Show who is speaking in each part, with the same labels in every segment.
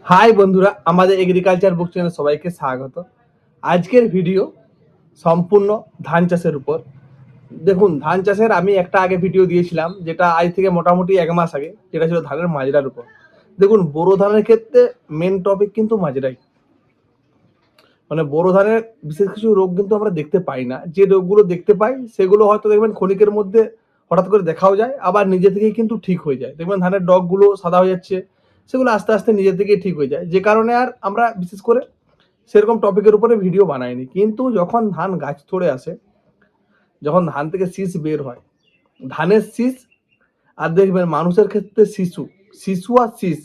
Speaker 1: High বন্ধুরা, আমাদের agriculture বুক চ্যানেলে সবাইকে স্বাগত। আজকের ভিডিও সম্পূর্ণ ধান চাষের উপর। দেখুন, ধান চাষের আমি একটা আগে ভিডিও দিয়েছিলাম, যেটা আজ থেকে মোটামুটি 1 মাস আগে, যেটা ছিল ধানের মাজরার উপর। দেখুন, বোরো ধানের ক্ষেত্রে মেন টপিক কিন্তু মাজরাই। মানে বোরো ধানের বিশেষ কিছু রোগ কিন্তু আমরা দেখতে পাই না। যে রোগগুলো দেখতে পাই সেগুলো হয়তো দেখবেন ক্ষণিকের মধ্যে হঠাৎ করে দেখাও যায়, আবার নিজে থেকেই কিন্তু ঠিক হয়ে যায়। দেখবেন ধানের ডগগুলো সাদা হয়ে যাচ্ছে, সেগুলো আস্তে আস্তে নিজে থেকেই ঠিক হয়ে যায়, যে কারণে আর আমরা বিশেষ করে সেরকম টপিকের উপরে ভিডিও বানাইনি। কিন্তু যখন ধান গাছ ধরে আসে, যখন ধান থেকে শীষ বের হয়, ধানের শীষ আর দেখবেন মানুষের ক্ষেত্রে শিশু, শিশু আর শীষ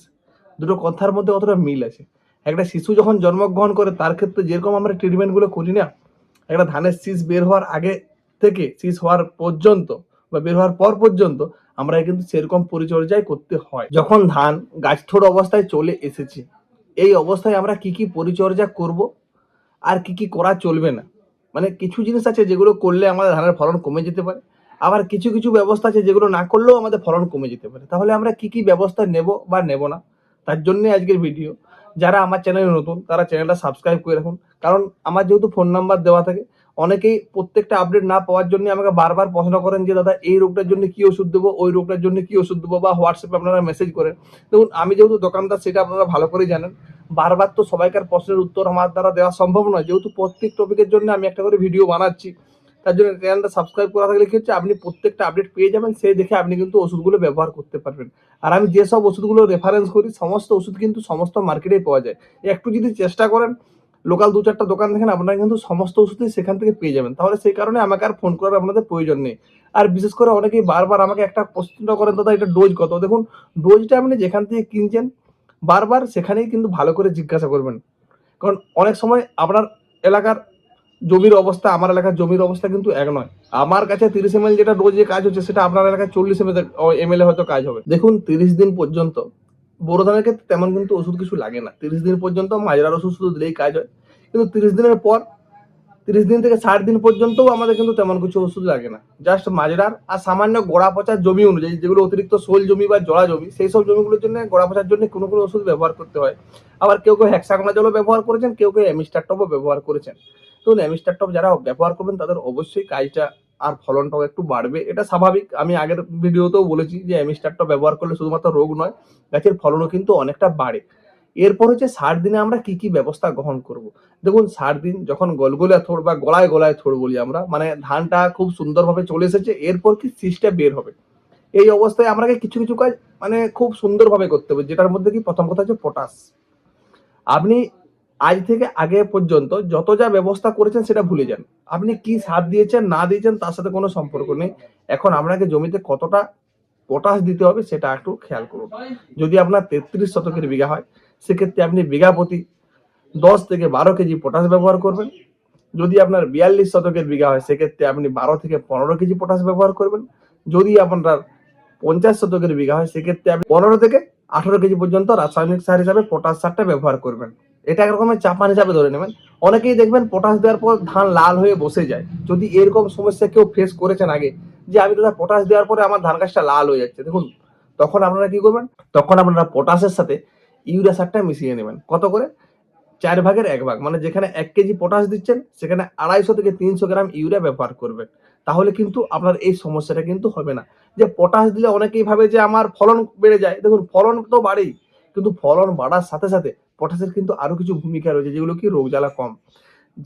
Speaker 1: দুটো কথার মধ্যে কতটা মিল আছে। একটা শিশু যখন জন্মগ্রহণ করে তার ক্ষেত্রে যেরকম আমরা ট্রিটমেন্টগুলো করি না, একটা ধানের শীষ বের হওয়ার আগে থেকে শীষ হওয়ার পর্যন্ত বা বের হওয়ার পর পর্যন্ত আমরা কিন্তু সেরকম পরিচর্যাই করতে হয়। যখন ধান গাছ থোড় অবস্থায় চলে এসেছে, এই অবস্থায় আমরা কি কি পরিচর্যা করব আর কি কি করা চলবে না। মানে কিছু জিনিস আছে যেগুলো করলে আমাদের ধানের ফলন কমে যেতে পারে, আবার কিছু কিছু ব্যবস্থা আছে যেগুলো না করলেও আমাদের ফলন কমে যেতে পারে। তাহলে আমরা কি কি ব্যবস্থা নেব বা নেব না, তার জন্য আজকের ভিডিও। যারা আমার চ্যানেলে নতুন তারা চ্যানেলটা সাবস্ক্রাইব করে রাখুন, কারণ আমার যেহেতু ফোন নাম্বার দেওয়া থাকে, অনেকেই প্রত্যেকটা আপডেট না পাওয়ার জন্য আমাকে বারবার প্রশ্ন করেন যে দাদা এই রোগটার জন্য কি ওষুধ দেবো, ওই রোগটার জন্য কি ওষুধ দেবো, বা হোয়াটসঅ্যাপে আপনারা মেসেজ করেন। দেখুন, আমি যেহেতু দোকানদার সেটা আপনারা ভালো করেই জানেন, বারবার তো সবাইকার প্রশ্নের উত্তর আমার দ্বারা দেওয়া সম্ভব নয়। যেহেতু প্রত্যেক টপিকের জন্য আমি একটা করে ভিডিও বানাচ্ছি, তার জন্য চ্যানেলটা সাবস্ক্রাইব করা থাকলে কি হচ্ছে, আপনি প্রত্যেকটা আপডেট পেয়ে যাবেন, সেই দেখে আপনি কিন্তু ওষুধগুলো ব্যবহার করতে পারবেন। আর আমি যেসব ওষুধগুলো রেফারেন্স করি, সমস্ত ওষুধ কিন্তু সমস্ত মার্কেটেই পাওয়া যায়। একটু যদি চেষ্টা করেন, লোকাল 2-4টা দোকান দেখেন, আপনারা কিন্তু সমস্ত ওষুধই সেখান থেকে পেয়ে যাবেন। তাহলে সেই কারণে আমাকে আর ফোন করার আপনাদের প্রয়োজন নেই। আর বিশেষ করে অনেকেই বারবার আমাকে একটা প্রশ্ন করেন, দাদা এটা ডোজ কত? দেখুন, ডোজটা আপনি যেখান থেকে কিনছেন বারবার সেখানেই কিন্তু ভালো করে জিজ্ঞাসা করবেন। কারণ অনেক সময় আপনার এলাকার জমির অবস্থা আমার এলাকার জমির অবস্থা কিন্তু এক নয়। আমার কাছে 30 ml যেটা ডোজে কাজ হচ্ছে, সেটা আপনার এলাকায় 40 ml হয়তো কাজ হবে। দেখুন, 30 দিন পর্যন্ত বোরো ধানের ক্ষেত্রে তেমন কিন্তু ওষুধ কিছু লাগে না। 30 দিন পর্যন্ত মাজরার ওষুধ শুধু দিলেই কাজ হয়। কিন্তু 30 দিনের পর 30 দিন থেকে 60 দিন পর্যন্তও আমাদের কিন্তু তেমন কিছু ওষুধ লাগে না। জাস্ট মাজরার আর সামান্য গোড়া পচার জমি অনুযায়ী, যেগুলো অতিরিক্ত শোল জমি বা জলা জমি, সেই সব জমিগুলোর জন্য গোড়া পচার জন্য কোনো কোনো ওষুধ ব্যবহার করতে হয়। আবার কেউ কেউ হেক্সাকোনাজলও ব্যবহার করেছেন, কেউ কেউ অ্যামিস্টারটপও ব্যবহার করেছেন। তো অ্যামিস্টারটপ যারা ব্যবহার করবেন তাদের অবশ্যই কাজটা আর ফলনটাও একটু বাড়বে, এটা স্বাভাবিক। আমি আগের ভিডিওতেও বলেছি যে অ্যামিস্টারটপ ব্যবহার করলে শুধুমাত্র রোগ নয়, গাছের ফলনও কিন্তু অনেকটা বাড়ে। এরপর হচ্ছে 60 দিনে আমরা কি কি ব্যবস্থা গ্রহণ করব। দেখুন, 60 দিন যখন গলগলে থোড় বা গলায় গলায় থোড় বলি আমরা, মানে ধানটা খুব সুন্দরভাবে চলে এসেছে, এরপর কি শীষটা বের হবে, এই অবস্থায় আমাকে কিছু কিছু কাজ মানে খুব সুন্দরভাবে করতে হবে। যেটার মধ্যে কি প্রথম কথা হচ্ছে পটাশ। আপনি আজ থেকে আগে পর্যন্ত যত যা ব্যবস্থা করেছেন সেটা ভুলে যান। আপনি কি সার দিয়েছেন না দিয়েছেন তার সাথে কোনো সম্পর্ক নেই। এখন আপনাকে জমিতে কতটা পটাশ দিতে হবে সেটা একটু খেয়াল করুন। যদি আপনার 33 শতকের বিঘা হয়, সেক্ষেত্রে আপনি বিঘা প্রতি 10 থেকে 12 কেজি পটাশ ব্যবহার করবেন। যদি আপনার 42 শতকের বিঘা হয়, সেক্ষেত্রে আপনি 12 থেকে 15 কেজি পটাশ ব্যবহার করবেন। যদি আপনার 50 শতকের বিঘা হয়, সেক্ষেত্রে আপনি 15 থেকে 18 কেজি পর্যন্ত রাসায়নিক সার হিসাবে পটাশ সারটা ব্যবহার করবেন। এটা এক রকমের চাপান হিসাবে ধরে নেবেন। অনেকেই দেখবেন পটাশ দেওয়ার পর ধান লাল হয়ে বসে যায়। যদি এরকম সমস্যা কেউ ফেস করেছেন আগে, যে আমি দাদা পটাশ দেওয়ার পরে আমার ধান গাছটা লাল হয়ে যাচ্ছে, দেখুন তখন আপনারা কি করবেন, তখন আপনারা পটাশের সাথে ইউরিয়া সারটা মিশিয়ে নেবেন। কত করে? 4/1 মানে যেখানে 1 কেজি পটাশ দিচ্ছেন, সেখানে 250 থেকে 300 গ্রাম ইউরিয়া ব্যবহার করবেন। তাহলে কিন্তু আপনার এই সমস্যাটা কিন্তু হবে না। যে পটাশ দিলে অনেকেই ভাবে যে আমার ফলন বেড়ে যায়। দেখুন, ফলন তো বাড়েই, কিন্তু ফলন বাড়ার সাথে সাথে পটাশের কিন্তু আরো কিছু ভূমিকা রয়েছে, যেগুলো কি রোগ জ্বালা কম।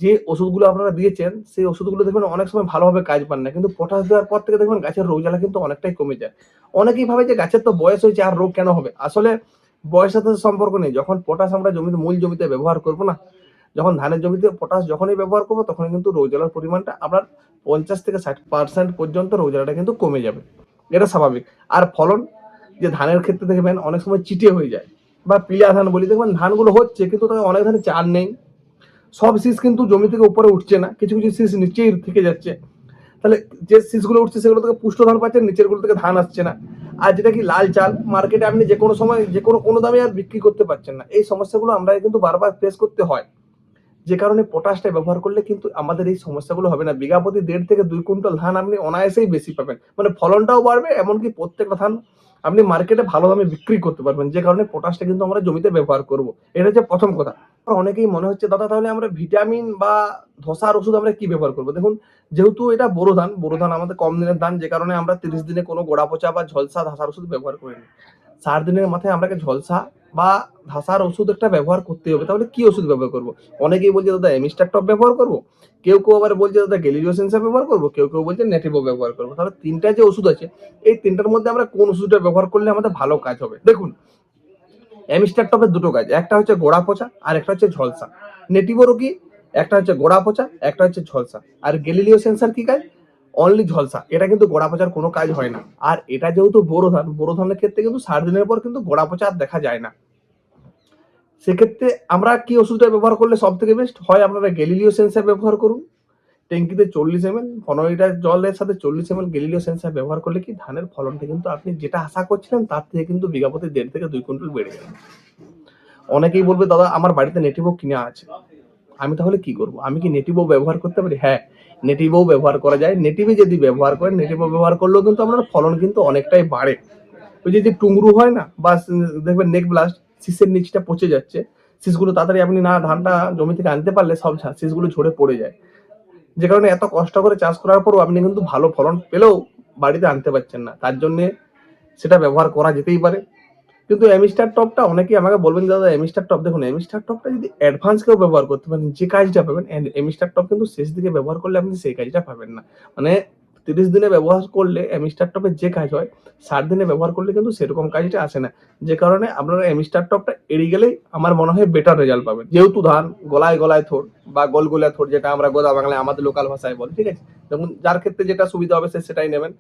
Speaker 1: যে ওষুধগুলো আপনারা দিয়েছেন, সেই ওষুধগুলো দেখবেন অনেক সময় ভালোভাবে কাজ পান না, কিন্তু পটাশ দেওয়ার পর থেকে দেখবেন গাছের রোগ জ্বালা কিন্তু অনেকটাই কমে যায়। অনেকেই ভাবে যে গাছের তো বয়স হয়েছে আর রোগ কেন হবে। আসলে বয়সের সাথে সম্পর্ক নেই। যখন পটাশ আমরা জমিতে মূল জমিতে ব্যবহার করব না, যখন ধানের জমিতে পটাশ যখনই ব্যবহার করবো, তখনই কিন্তু রোগ জ্বালার পরিমাণটা আপনার 50 থেকে 60% পর্যন্ত রোগ জ্বালাটা কিন্তু কমে যাবে। এটা স্বাভাবিক। আর ফলন, যে ধানের ক্ষেত্রে দেখবেন অনেক সময় চিটে হয়ে যায়, বা পিলা ধান বলি, দেখবেন ধানগুলো হচ্ছে কিন্তু তাদের অনেক ধানে চার নেই। সব শীষ কিন্তু জমি থেকে উপরে উঠছে না, কিছু কিছু শীষ নিচেই থেকে যাচ্ছে। তাহলে যে শীষগুলো উঠছে সেগুলো থেকে পুষ্ট ধান পাচ্ছেন, নিচের গুলো থেকে ধান আসছে না। আর যেটা কি লাল চাল, মার্কেটে আপনি যে কোনো সময় যে কোনো দামে আর বিক্রি করতে পারছেন না। এই সমস্যাগুলো আমরা কিন্তু বারবার ফেস করতে হয়। যে কারণে পটাশটা ব্যবহার করলে কিন্তু আমাদের এই সমস্যাগুলো হবে না। বিঘা প্রতি ১.৫ থেকে ২ কুইন্টাল ধান আপনি অনায়াসেই বেশি পাবেন। মানে ফলনটাও বাড়বে, এমনকি প্রত্যেকটা ধান আপনি মার্কেটে ভালো দামে বিক্রি করতে পারবেন। যে কারণে পটাশটা কিন্তু আমরা জমিতে ব্যবহার করব। এটা হচ্ছে ১ম কথা। অনেকেই মনে হচ্ছে দাদা তাহলে আমরা ভিটামিন বা ধসার ওষুধ আমরা কি ব্যবহার করব? দেখুন, যেহেতু এটা বোরো ধান আমাদের কম দিনের ধান, যে কারণে আমরা ৩০ দিনে কোনো গোড়া পচা বা ঝলসা, ধসার ওষুধ ব্যবহার করি না। ৬০ দিনের মাথায় আমাকে ঝলসা বা ধসার ওষুধ একটা ব্যবহার করতেই হবে। তাহলে কি ওষুধ ব্যবহার করব? অনেকেই বলছে দাদা এমিস্টার টপ ব্যবহার করব। কেউ আবার বলছে দাদা গ্যালিলিও সেন্সার ব্যবহার করব। কেউ বলছে নেটিভো ব্যবহার করব। তাহলে ৩ টা যে ওষুধ আছে, এই ৩ টার মধ্যে আমরা কোন ওষুধটা ব্যবহার করলে আমাদের ভালো কাজ হবে? দেখুন, এমিস্টার টপের ২ টো কাজ। একটা হচ্ছে গোড়া পচা আর একটা হচ্ছে ঝলসা। নেটিভোরও কি? একটা হচ্ছে গোড়া পচা, একটা হচ্ছে ঝলসা। আর গ্যালিলিও সেন্সার কি কাজ? অনলি ঝলসা। এটা কিন্তু গোড়া পচার কোনো কাজ হয় না। আর এটা যেহেতু বোরো ধানের ক্ষেত্রে কিন্তু ৬০ দিনের পর কিন্তু গোড়া পচা আর দেখা যায় না। সেক্ষেত্রে আমরা কি ওষুধটা ব্যবহার করলে সবথেকে বেস্ট হয়? আপনারা গ্যালিলিও সেন্সার ব্যবহার করুন। ট্যাঙ্কিতে ৪০ ml ১৫ লিটার জলের সাথে ৪০ ml গ্যালিলিও সেন্সার ব্যবহার করলে কি ধানের ফলনটা কিন্তু আপনি যেটা আশা করছিলেন তার থেকে কিন্তু বিঘা প্রতি ১.৫ থেকে ২ কুইন্টাল বেড়ে যাবে। অনেকেই বলবে দাদা আমার বাড়িতে নেটিভো কিনা আছে, আমি তাহলে কি করব? আমি কি নেটিভো ব্যবহার করতে পারি? হ্যাঁ, নেটিভো ব্যবহার করা যায়। নেটিভে যদি ব্যবহার করেন, নেটিভো ব্যবহার করলেও কিন্তু আপনার ফলন কিন্তু অনেকটাই বাড়ে। ওই যে টুংরু হয় না, বা দেখবেন নেক ব্লাস্ট, শীষের নিচটা পচে যাচ্ছে, শীষগুলো তাড়াতাড়ি আপনি না ধানটা জমি থেকে আনতে পারলে সব শীষগুলো ঝরে পড়ে যায়। যে কারণে এত কষ্ট করে চাষ করার পরও আপনি কিন্তু ভালো ফলন পেলেও বাড়িতে আনতে পারছেন না। তার জন্যে সেটা ব্যবহার করা যেতেই পারে। কিন্তু এমিস্টার টপটা অনেকেই আমাকে বলবেন দাদা এমিস্টার টপ, দেখুন এমিস্টার টপটা যদি অ্যাডভান্স কেউ ব্যবহার করতে পারেন, যে কাজটা পাবেন, এমিস্টার টপ কিন্তু শেষ দিকে ব্যবহার করলে আপনি সেই কাজটা পাবেন না। মানে ৩০ দিনে ব্যবহার করলে এমিস্টার টপের যে কাজ হয়, ৬০ দিনে ব্যবহার করলে কিন্তু সেরকম কাজটা আসে না। যে কারণে আপনারা এমিস্টার টপটা এড়িয়ে গেলেই আমার মনে হয় বেটার রেজাল্ট পাবেন। যেহেতু ধান গলায় থোড় বা গোলগোলা থোড়, যেটা আমরা গোদা বাংলায় আমাদের লোকাল ভাষায় বলি, ঠিক আছে? দেখুন যার ক্ষেত্রে যেটা সুবিধা হবে সে সেটাই নেবেন।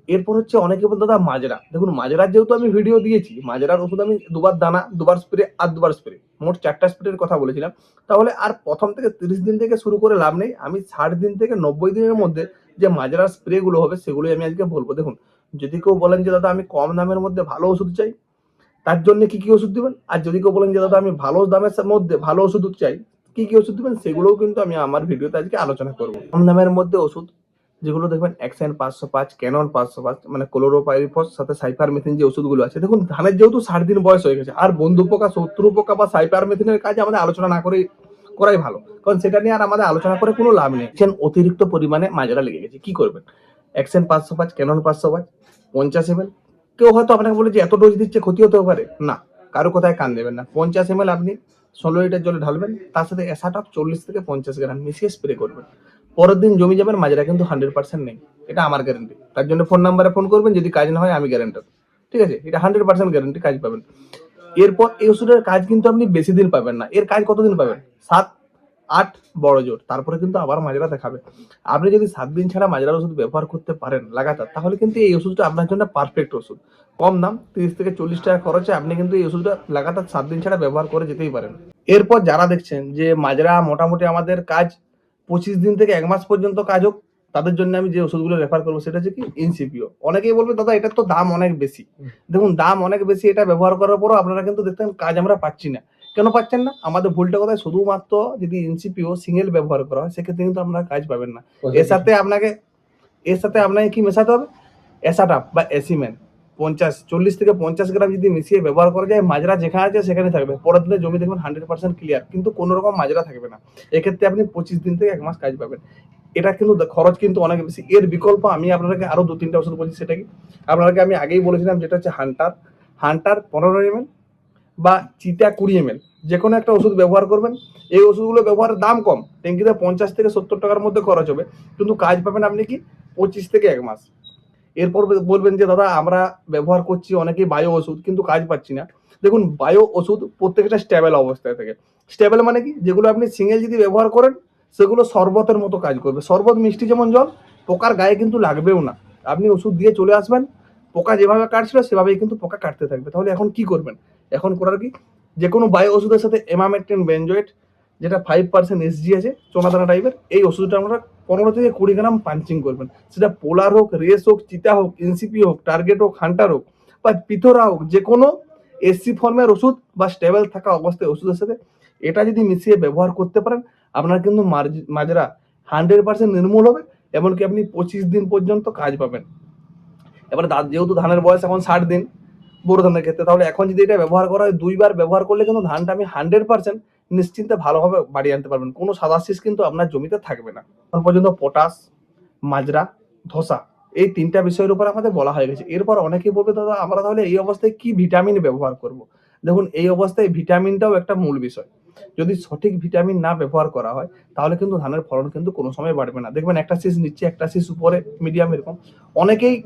Speaker 1: এরপর হচ্ছে অনেকে বলতো দাদা মাজরা। দেখুন মাজরার যেহেতু আমি ভিডিও দিয়েছি, মাজরার ওষুধ আমি ২ বার দানা, ২ বার স্প্রে আর ২ বার স্প্রে, মোট ৪ টা স্প্রের কথা বলেছিলাম। তাহলে আর ১ম থেকে ৩০ দিন থেকে শুরু করে লাভ নেই। আমি ৬০ দিন থেকে ৯০ দিনের মধ্যে যে মাজরার স্প্রে গুলো হবে সেগুলোই আমি আজকে বলবো। দেখুন, যদি কেউ বলেন যে দাদা আমি কম দামের মধ্যে ভালো ওষুধ চাই, তার জন্য কি ওষুধ দিবেন? আর যদি কেউ বলেন যে দাদা আমি ভালো দামের মধ্যে ভালো ওষুধ চাই, কি ওষুধ দিবেন? সেগুলোও কিন্তু আমি আমার ভিডিওতে আজকে আলোচনা করব। কম দামের মধ্যে ওষুধ যেগুলো দেখবেন অ্যাকশন ৫০৫, ক্যানন ৫০৫, মানে ক্লোরোপাইরিফস সাথে সাইপারমেথ্রিন যে ওষুধগুলো আছে। দেখুন ধানের যেহেতু ৬০ দিন বয়স হয়ে গেছে, আর বন্ধু পোকা, শত্রু পোকা বা সাইপারমেথ্রিনের কাজ আমাদের আলোচনা না করাই ভালো। কারণ সেটা নিয়ে আর আমাদের আলোচনা করে কোনো লাভ নেই। অতিরিক্ত পরিমাণে মাজরা লেগে গেছে, কি করবেন? Action ৫০৫, Canon ৫০৫, ৫০ ml। কেউ হয়তো আপনাকে বলে যে এত ডোজ দিচ্ছে ক্ষতি হতে পারে। না, কারো কথায় কান দেবেন না। ৫০ ml আপনি ১৬ লিটার জলে ঢালবেন, তার সাথে এসাটপ ৪০ থেকে ৫০ গ্রাম মিশিয়ে স্প্রে করবেন। পরের দিন জমি যাবেন, মাজরা কিন্তু 100% নেই। এটা আমার গ্যারান্টি। তার জন্য ফোন নাম্বারে ফোন করবেন, যদি কাজ না হয় আমি গ্যারান্টার। ঠিক আছে? এটা 100% গ্যারান্টি, কাজ পাবেন। এরপর এই ওষুধের কাজ কিন্তু আপনি বেশি দিন পাবেন না। এর কাজ কতদিন পাবেন? ৭, ৮ বড় জোর। তারপরে কিন্তু আবার মাজরা দেখাবে। আপনি যদি ৭ দিন ছাড়া মাজরার ওষুধ ব্যবহার করতে পারেন লাগাতার, তাহলে কিন্তু এই ওষুধটা আপনার জন্য পারফেক্ট ওষুধ। কম দাম, ৩০ থেকে ৪০ টাকা খরচে আপনি কিন্তু এই ওষুধটা লাগাতার ৭ দিন ছাড়া ব্যবহার করে যেতেই পারেন। এরপর যারা দেখছেন যে মাজরা মোটামুটি আমাদের কাজ ২৫ দিন থেকে ১ মাস পর্যন্ত কাজ হোক, তাদের জন্য আমি যে ওষুধগুলো রেফার করবো সেটা হচ্ছে কি ইনসিপিও। অনেকেই বলবে দাদা এটার তো দাম অনেক বেশি। দেখুন দাম অনেক বেশি, এটা ব্যবহার করার পরও আপনারা কিন্তু দেখতেন কাজ আমরা পাচ্ছি না। কেন পাচ্ছেন না? আমাদের ভুলটা কোথায়? শুধুমাত্র যদি ইনসিপিও সিঙ্গেল ব্যবহার করা হয় সেক্ষেত্রে কিন্তু আপনারা কাজ পাবেন না। এর সাথে আপনাকে কি মেশাতে হবে? এসাটাপ বা এসিমেন ৪০ থেকে ৫০ গ্রাম যদি মিশিয়ে ব্যবহার করা যায়, মাজরা যেখানে আছে সেখানে থাকবে। পরের দিনে জমি দেখবেন 100% ক্লিয়ার, কিন্তু কোনো রকম মাজরা থাকবে না। এক্ষেত্রে আপনি ২৫ দিন থেকে ১ মাস কাজ পাবেন। এটা কিন্তু খরচ কিন্তু অনেক বেশি। এর বিকল্প আমি আপনাদেরকে আরো ২-৩ টা ওষুধ বলছি, সেটা কি? আপনাদেরকে আমি আগেই বলেছিলাম, যেটা হচ্ছে হান্টার ১৫ ml বা চিতা ২০ ml, যেকোনো একটা ওষুধ ব্যবহার করবেন। এই ওষুধগুলো ব্যবহারের দাম কম, ট্যাঙ্কিতে ৫০ থেকে ৭০ টাকার মধ্যে খরচ হবে, কিন্তু কাজ পাবেন আপনি কি ২৫ থেকে ১ মাস। এরপর বলবেন যে দাদা আমরা ব্যবহার করছি অনেকেই বায়ো ওষুধ, কিন্তু কাজ পাচ্ছি না। দেখুন বায়ো ওষুধ প্রত্যেকটা স্টেবল অবস্থায় থাকে। স্টেবল মানে কি? যেগুলো আপনি সিঙ্গেল যদি ব্যবহার করেন সেগুলো শরবতের মতো কাজ করবে। শরবত মিষ্টি যেমন জল, পোকার গায়ে কিন্তু লাগবেও না। আপনি ওষুধ দিয়ে চলে আসবেন, পোকা যেভাবে কাটছিল সেভাবেই কিন্তু পোকা কাটতে থাকবে। তাহলে এখন কি করবেন? এখন করার কি? যে কোনো বায়ো ওষুধের সাথে এমামেকটিন বেনজোয়েট, যেটা 5% এসজি আছে, চোনাদানা টাইপের, এই ওষুধটা আমরা ১৫ থেকে ২০ গ্রাম পাঞ্চিং করবেন। সেটা পোলার হোক, রেস হোক, চিতা হোক, এনসিপি হোক, টার্গেট হোক, হান্টার হোক বা পিথোরা হোক, যে কোনো এসসি ফর্মের ওষুধ বা স্টেবল থাকা অবস্থায় ওষুধের সাথে এটা যদি মিশিয়ে ব্যবহার করতে পারেন, আপনার কিন্তু মাজরা 100% নির্মূল হবে, এমনকি আপনি 25 দিন পর্যন্ত কাজ পাবেন। এবারে যেহেতু ধানের বয়স এখন 60 দিন বোরো ধানের ক্ষেত্রে, তাহলে এখন যদি এটা ব্যবহার করা হয় 2 বার ব্যবহার করলে কিন্তু ধানটা আমি 100% নিশ্চিন্তে ভালোভাবে বাড়িয়ে আনতে পারবেন। কোনো সাদা শীষ কিন্তু আপনার জমিতে থাকবে না। এখন পর্যন্ত পটাশ, মাজরা, ধসা এই 3টা বিষয়ের উপর আমাদের বলা হয়ে গেছে। এরপর অনেকেই বলবে দাদা আমরা তাহলে এই অবস্থায় কি ভিটামিন ব্যবহার করব? দেখুন, এই অবস্থায় ভিটামিনটাও একটা মূল বিষয়। যদি সঠিক ভিটামিন না ব্যবহার করা হয় তাহলে কিন্তু ধানের ফলন কিন্তু কোনো সময় বাড়বে না। দেখবেন একটা শীষ নিচ্ছে, একটা শীষ উপরে, মিডিয়াম এরকম। অনেকেই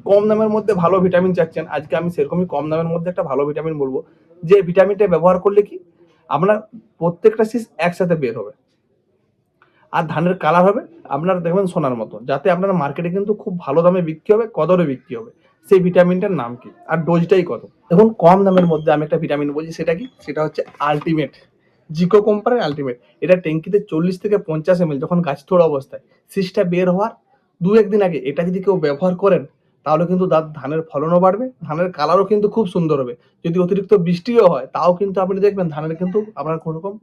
Speaker 1: কম দামের মধ্যে ভালো ভিটামিন চাচ্ছেন। আজকে আমি সেরকমই কম দামের মধ্যে একটা ভালো ভিটামিন বলবো, যে ভিটামিনটা ব্যবহার করলে কি আপনার প্রত্যেকটা শীষ একসাথে বের হবে আর ধানের কালার হবে আপনার দেখবেন সোনার মতো, যাতে আপনার মার্কেটে কিন্তু খুব ভালো দামে বিক্রি হবে, কদরে বিক্রি হবে। সেই ভিটামিনটার নাম কি আর ডোজটাই কত? দেখুন, কম দামের মধ্যে আমি একটা ভিটামিন বলছি, সেটা কি? সেটা হচ্ছে আলটিমেট, জিকো কোম্পানির আলটিমেট। এটা ট্যাঙ্কিতে 40 থেকে 50 ml যখন গাছ থোড় অবস্থায় শীষটা বের হওয়ার 2-1 দিন আগে এটা যদি কেউ ব্যবহার করেন তাহলে কিন্তু ধানের ফলনও বাড়বে, ধানের কালারও কিন্তু খুব সুন্দর হবে। যদি অতিরিক্ত বৃষ্টিও হয় তাও কিন্তু আপনি দেখবেন ধানের কিন্তু আপনার কোনো রকম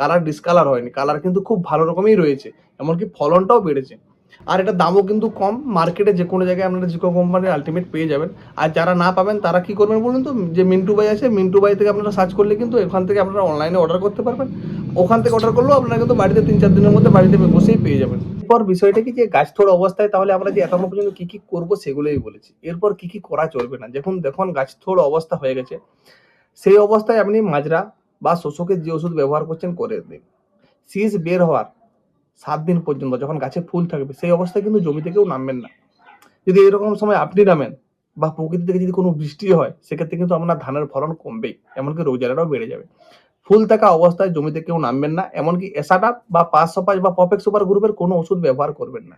Speaker 1: কালার ডিসকালার হয়নি, কালার কিন্তু খুব ভালো রকমই রয়েছে, এমনকি ফলনটাও বেড়েছে। আর এটার দামও কিন্তু কম, মার্কেটে যে কোনো জায়গায় আপনারা জিকো কোম্পানির আলটিমেট পেয়ে যাবেন। আর যারা না পাবেন তারা কি করবেন বলুন তো, যে মিন্টু ভাই আছে, মিন্টু ভাই থেকে আপনারা সার্চ করলে কিন্তু এখান থেকে আপনারা অনলাইনে অর্ডার করতে পারবেন। ওখান থেকে অর্ডার করলেও আপনারা কিন্তু বাড়িতে 3-4 দিনের মধ্যে বাড়িতে বসেই পেয়ে যাবেন। এরপর বিষয়টা কি, যে গাছ থোড় অবস্থায় তাহলে আমরা যে এখনো পর্যন্ত কি কি করবো সেগুলোই বলেছি। এরপর কি কি করা চলবে না, দেখুন গাছ থোড় অবস্থা হয়ে গেছে, সেই অবস্থায় আপনি মাজরা বা শোষকের যে ওষুধ ব্যবহার করছেন করে দিন। শীষ বের হওয়ার 7 দিন পর্যন্ত যখন গাছে ফুল থাকবে সেই অবস্থায় কিন্তু জমি থেকেও নামবেন না। যদি এরকম সময় আপনি নামেন বা প্রকৃতি থেকে যদি কোনো বৃষ্টি হয় সেক্ষেত্রে কিন্তু আপনার ধানের ফলন কমবেই, এমনকি রোগ জ্বালাটাও বেড়ে যাবে। ফুল থাকা অবস্থায় জমিতে কেউ নামবেন না, এমনকি এসাটাপ বা 505 বা পপেক্স সুপার গ্রুপের কোনো ওষুধ ব্যবহার করবেন না।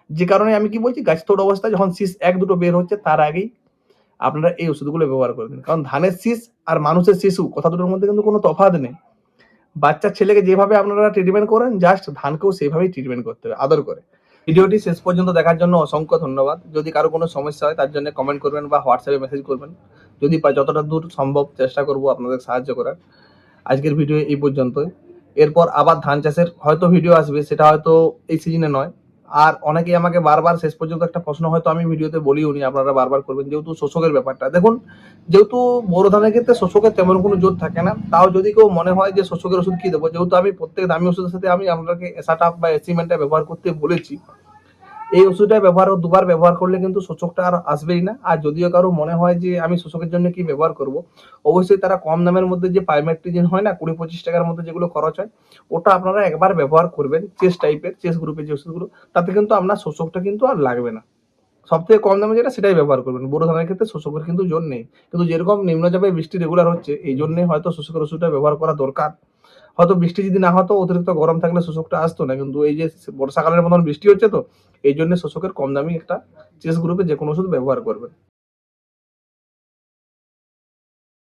Speaker 1: যে কারণে আমি কি বলছি, গাছ তোড় অবস্থায় যখন শীষ 1-2 বের হচ্ছে তার আগেই আপনারা এই ওষুধগুলো ব্যবহার করে দিন। কারণ ধানের শীষ আর মানুষের শিশু কথা দুটোর মধ্যে কিন্তু কোনো তফাৎ নেই। বাচ্চা ছেলেকে যেভাবে আপনারা ট্রিটমেন্ট করেন জাস্ট ধানকেও সেভাবেই ট্রিটমেন্ট করতে হবে আদর করে। ভিডিওটি শেষ পর্যন্ত দেখার জন্য অসংখ্য ধন্যবাদ। যদি কারো কোনো সমস্যা হয় তার জন্য কমেন্ট করবেন বা হোয়াটসঅ্যাপে মেসেজ করবেন। যদি যতটা দূর সম্ভব চেষ্টা করব আপনাদের সাহায্য করার। আজকের ভিডিও এই পর্যন্তই। এরপর আবার ধান চাষের হয়তো ভিডিও আসবে, সেটা হয়তো এই সিজনে নয়। আর অনেকেই আমাকে বারবার শেষ পর্যন্ত একটা প্রশ্ন হয়তো আমি ভিডিওতে বলিও নি, আপনারা বারবার করবেন, যেহেতু শোষকের ব্যাপারটা। দেখুন, যেহেতু বোরো ধানের ক্ষেত্রে শোষকের তেমন কোনো জোর থাকে না, তাও যদি কেউ মনে হয় যে শোষকের ওষুধ কি দেবো, যেহেতু আমি প্রত্যেক দামি ওষুধের সাথে আমি আপনাকে এসাটাপ বা এসিমেন্টটা ব্যবহার করতে বলেছি। এই ওষুধটা দুবার ব্যবহার করলে কিন্তু শোষকটা আর আসবেই না। আর যদিও কারো মনে হয় যে আমি শোষকের জন্য কি ব্যবহার করব, অবশ্যই তারা কম দামের মধ্যে যে পাইমেট্রিজিন হয় না 20-25 টাকার মধ্যে যেগুলো খরচ হয়, ওটা আপনারা একবার ব্যবহার করবেন। চেস গ্রুপের যে ওষুধগুলো, তাতে কিন্তু আপনার শোষকটা কিন্তু আর লাগবে না। সব থেকে কম দামে যেটা সেটাই ব্যবহার করবেন। বোরো ধানের ক্ষেত্রে শোষকের কিন্তু জোর নেই, কিন্তু যেরকম নিম্নচাপে বৃষ্টি রেগুলার হচ্ছে এই জন্য হয়তো শোষকের ওষুধটা ব্যবহার করা দরকার। হয়তো বৃষ্টি যদি না হতো, অতিরিক্ত গরম থাকলে শোষকটা আসতো না, কিন্তু এই যে বর্ষাকালের মতন বৃষ্টি হচ্ছে তো এই জন্য শোষকের কম দামি একটা চেস গ্রুপে যে কোনো ওষুধ ব্যবহার করবেন।